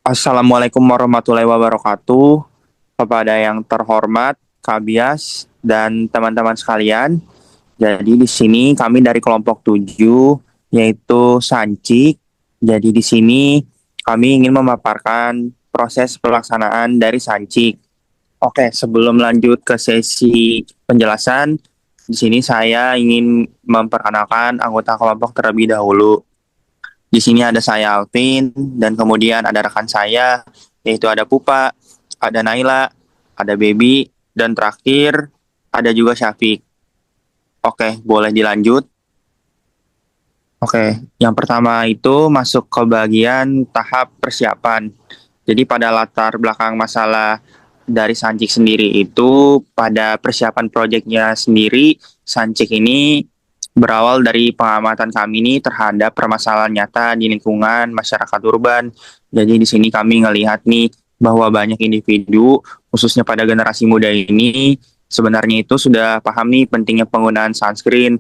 Assalamualaikum warahmatullahi wabarakatuh. Kepada yang terhormat, Kak Bias dan teman-teman sekalian. Jadi di sini kami dari kelompok 7 yaitu Sancik. Jadi di sini kami ingin memaparkan proses pelaksanaan dari Sancik. Oke, sebelum lanjut ke sesi penjelasan, di sini saya ingin memperkenalkan anggota kelompok terlebih dahulu. Di sini ada saya Alvin, dan kemudian ada rekan saya, yaitu ada Pupa, ada Naila, ada Baby, dan terakhir ada juga Syafiq. Oke, boleh dilanjut. Oke, yang pertama itu masuk ke bagian tahap persiapan. Jadi pada latar belakang masalah dari Sancik sendiri itu, pada persiapan proyeknya sendiri, Sancik ini berawal dari pengamatan kami ini terhadap permasalahan nyata di lingkungan masyarakat urban. Jadi di sini kami ngelihat nih bahwa banyak individu, khususnya pada generasi muda ini, sebenarnya itu sudah paham nih pentingnya penggunaan sunscreen,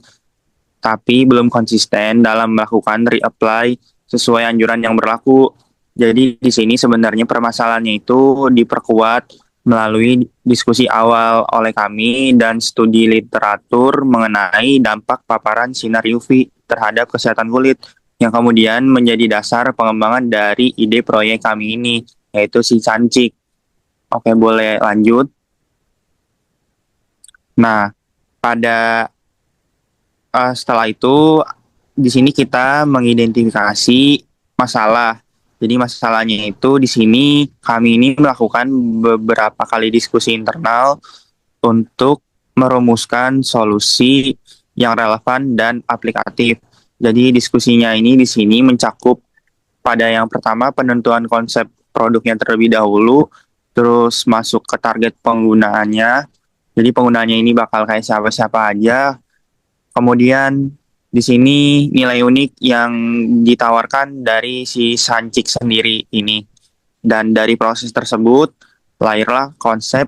tapi belum konsisten dalam melakukan reapply sesuai anjuran yang berlaku. Jadi di sini sebenarnya permasalahannya itu diperkuat melalui diskusi awal oleh kami dan studi literatur mengenai dampak paparan sinar UV terhadap kesehatan kulit yang kemudian menjadi dasar pengembangan dari ide proyek kami ini, yaitu si Cancik. Oke, boleh lanjut. Nah, pada setelah itu di sini kita mengidentifikasi masalah. Jadi masalahnya itu di sini kami ini melakukan beberapa kali diskusi internal untuk merumuskan solusi yang relevan dan aplikatif. Jadi diskusinya ini di sini mencakup pada yang pertama penentuan konsep produknya terlebih dahulu, terus masuk ke target penggunaannya. Jadi penggunaannya ini bakal kayak siapa-siapa aja. Kemudian di sini nilai unik yang ditawarkan dari si Sancik sendiri ini. Dan dari proses tersebut lahirlah konsep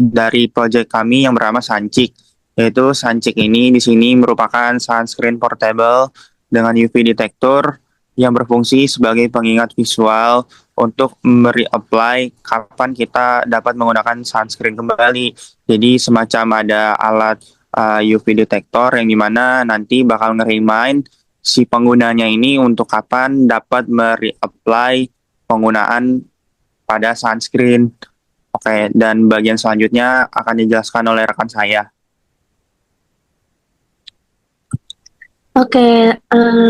dari proyek kami yang bernama Sancik. Yaitu Sancik ini di sini merupakan sunscreen portable dengan UV detector yang berfungsi sebagai pengingat visual untuk mereapply kapan kita dapat menggunakan sunscreen kembali. Jadi semacam ada alat UV detector yang dimana nanti bakal nge-remind si penggunanya ini untuk kapan dapat mereapply penggunaan pada sunscreen. Oke, dan bagian selanjutnya akan dijelaskan oleh rekan saya. Oke,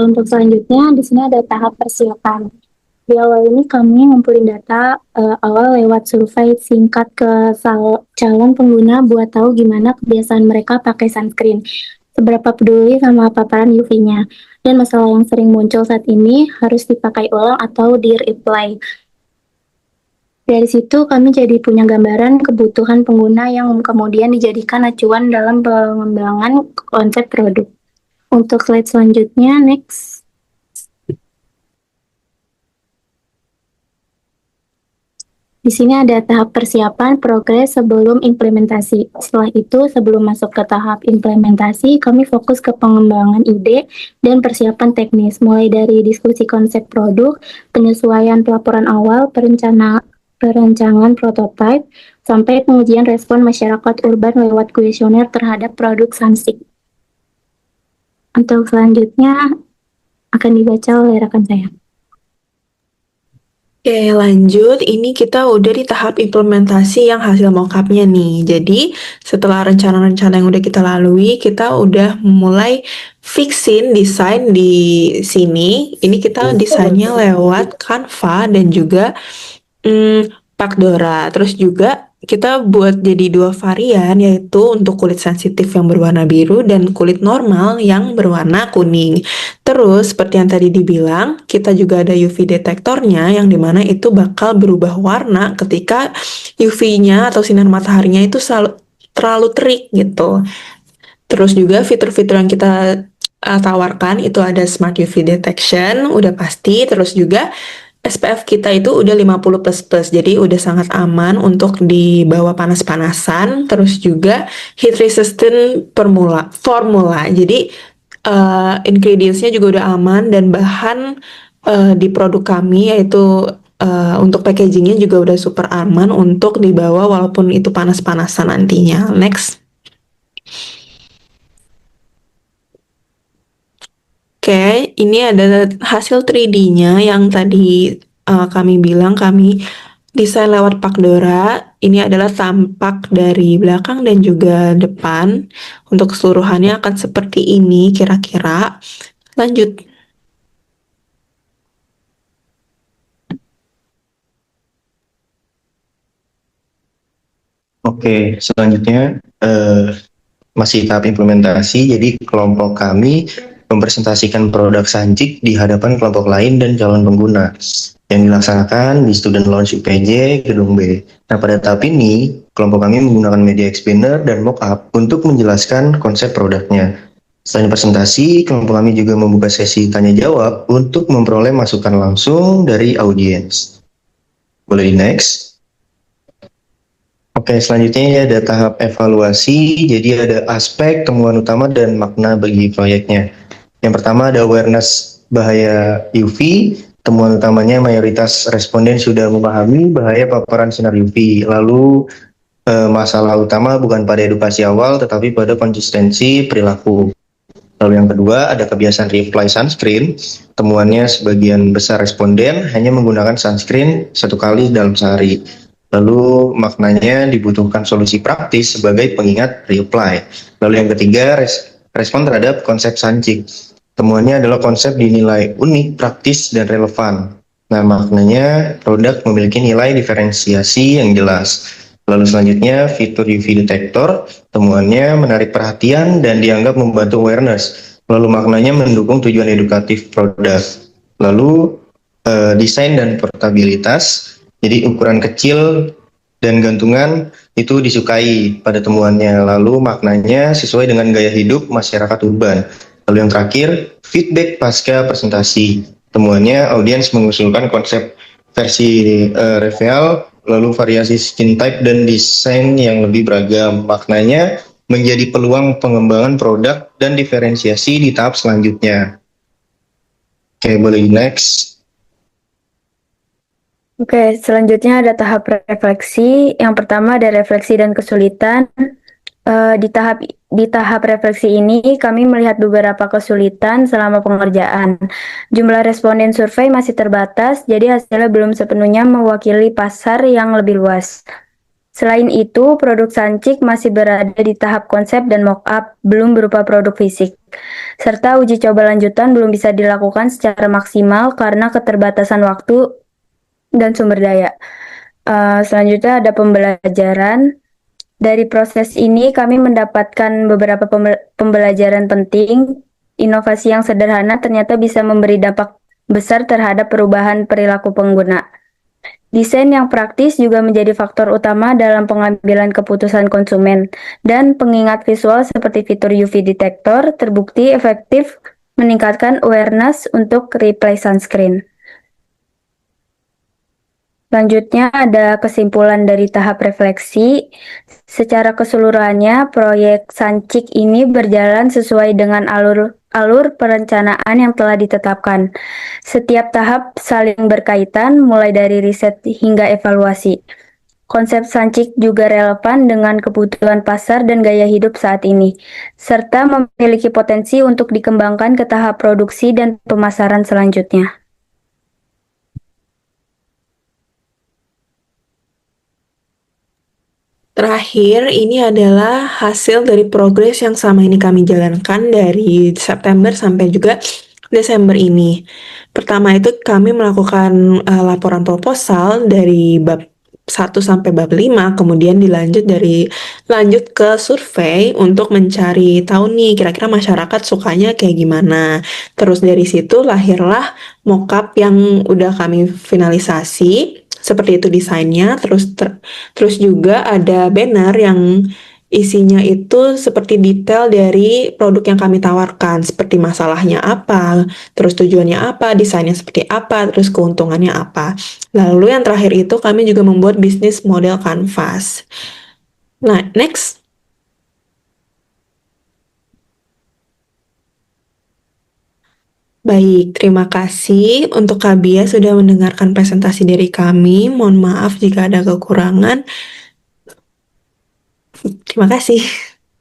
untuk selanjutnya di sini ada tahap persiapan. Di awal ini kami ngumpulin data awal lewat survei singkat ke calon pengguna buat tahu gimana kebiasaan mereka pakai sunscreen, seberapa peduli sama paparan UV-nya, dan masalah yang sering muncul saat ini harus dipakai ulang atau di-reapply. Dari situ kami jadi punya gambaran kebutuhan pengguna yang kemudian dijadikan acuan dalam pengembangan konsep produk. Untuk slide selanjutnya, next. Di sini ada tahap persiapan, progres sebelum implementasi. Setelah itu, sebelum masuk ke tahap implementasi, kami fokus ke pengembangan ide dan persiapan teknis, mulai dari diskusi konsep produk, penyesuaian pelaporan awal, perencanaan prototipe, sampai pengujian respon masyarakat urban lewat kuesioner terhadap produk Sansik. Untuk selanjutnya akan dibaca oleh rekan saya. Oke, lanjut. Ini kita udah di tahap implementasi yang hasil mockupnya nih. Jadi, setelah rencana-rencana yang udah kita lalui, kita udah mulai fixin desain di sini. Ini kita desainnya lewat Canva dan juga Pakdora. Terus juga kita buat jadi 2 varian, yaitu untuk kulit sensitif yang berwarna biru dan kulit normal yang berwarna kuning. Terus, seperti yang tadi dibilang, kita juga ada UV detektornya yang dimana itu bakal berubah warna ketika UV-nya atau sinar mataharinya itu terlalu terik gitu. Terus juga fitur-fitur yang kita tawarkan itu ada Smart UV Detection, udah pasti. Terus juga SPF kita itu udah 50++, jadi udah sangat aman untuk dibawa panas-panasan. Terus juga heat resistant formula. Jadi ingredientsnya juga udah aman dan bahan di produk kami yaitu untuk packagingnya juga udah super aman untuk dibawa walaupun itu panas-panasan nantinya. Next. Oke, ini ada hasil 3D-nya yang tadi kami bilang kami desain lewat Pakdora. Ini adalah tampak dari belakang dan juga depan. Untuk keseluruhannya akan seperti ini kira-kira. Lanjut. Oke, selanjutnya masih tahap implementasi. Jadi kelompok kami mempresentasikan produk Sancik di hadapan kelompok lain dan calon pengguna yang dilaksanakan di Student Launch UPJ Gedung B. Nah, pada tahap ini, kelompok kami menggunakan media explainer dan mockup untuk menjelaskan konsep produknya. Selain presentasi, kelompok kami juga membuka sesi tanya jawab untuk memperoleh masukan langsung dari audiens. Boleh di next? Oke, selanjutnya ya ada tahap evaluasi. Jadi ada aspek, temuan utama, dan makna bagi proyeknya. Yang pertama ada awareness bahaya UV. Temuan utamanya mayoritas responden sudah memahami bahaya paparan sinar UV. Lalu masalah utama bukan pada edukasi awal, tetapi pada konsistensi perilaku. Lalu yang kedua ada kebiasaan reapply sunscreen. Temuannya sebagian besar responden hanya menggunakan sunscreen 1 kali dalam sehari. Lalu maknanya dibutuhkan solusi praktis sebagai pengingat reapply. Lalu yang ketiga respon terhadap konsep Sancik. Temuannya adalah konsep dinilai unik, praktis, dan relevan. Nah, maknanya produk memiliki nilai diferensiasi yang jelas. Lalu selanjutnya fitur UV detector. Temuannya menarik perhatian dan dianggap membantu awareness. Lalu maknanya mendukung tujuan edukatif produk. Lalu desain dan portabilitas. Jadi ukuran kecil dan gantungan itu disukai pada temuannya. Lalu maknanya sesuai dengan gaya hidup masyarakat urban. Lalu yang terakhir, feedback pasca presentasi. Temuannya audiens mengusulkan konsep versi reveal, lalu variasi skin type dan desain yang lebih beragam. Maknanya menjadi peluang pengembangan produk dan diferensiasi di tahap selanjutnya. Oke, boleh next. Oke, selanjutnya ada tahap refleksi. Yang pertama ada refleksi dan kesulitan. Di tahap refleksi ini kami melihat beberapa kesulitan selama pengerjaan. Jumlah responden survei masih terbatas, jadi hasilnya belum sepenuhnya mewakili pasar yang lebih luas. Selain itu, produk Sancik masih berada di tahap konsep dan mock-up, belum berupa produk fisik. Serta uji coba lanjutan belum bisa dilakukan secara maksimal karena keterbatasan waktu dan sumber daya. Selanjutnya ada pembelajaran. Dari proses ini kami mendapatkan beberapa pembelajaran penting. Inovasi yang sederhana ternyata bisa memberi dampak besar terhadap perubahan perilaku pengguna. Desain yang praktis juga menjadi faktor utama dalam pengambilan keputusan konsumen, dan pengingat visual seperti fitur UV detector terbukti efektif meningkatkan awareness untuk replay sunscreen. Selanjutnya ada kesimpulan dari tahap refleksi. Secara keseluruhannya, proyek Sancik ini berjalan sesuai dengan alur perencanaan yang telah ditetapkan. Setiap tahap saling berkaitan, mulai dari riset hingga evaluasi. Konsep Sancik juga relevan dengan kebutuhan pasar dan gaya hidup saat ini, serta memiliki potensi untuk dikembangkan ke tahap produksi dan pemasaran selanjutnya. Terakhir, ini adalah hasil dari progres yang selama ini kami jalankan dari September sampai juga Desember ini. Pertama itu kami melakukan laporan proposal dari bab 1 sampai bab 5, kemudian lanjut ke survei untuk mencari tahu nih kira-kira masyarakat sukanya kayak gimana. Terus dari situ lahirlah mockup yang udah kami finalisasi, seperti itu desainnya. Terus juga ada banner yang isinya itu seperti detail dari produk yang kami tawarkan, seperti masalahnya apa, terus tujuannya apa, desainnya seperti apa, terus keuntungannya apa. Lalu yang terakhir itu kami juga membuat bisnis model canvas. Nah, next. Baik, terima kasih untuk Kak Bia sudah mendengarkan presentasi dari kami. Mohon maaf jika ada kekurangan. Terima kasih.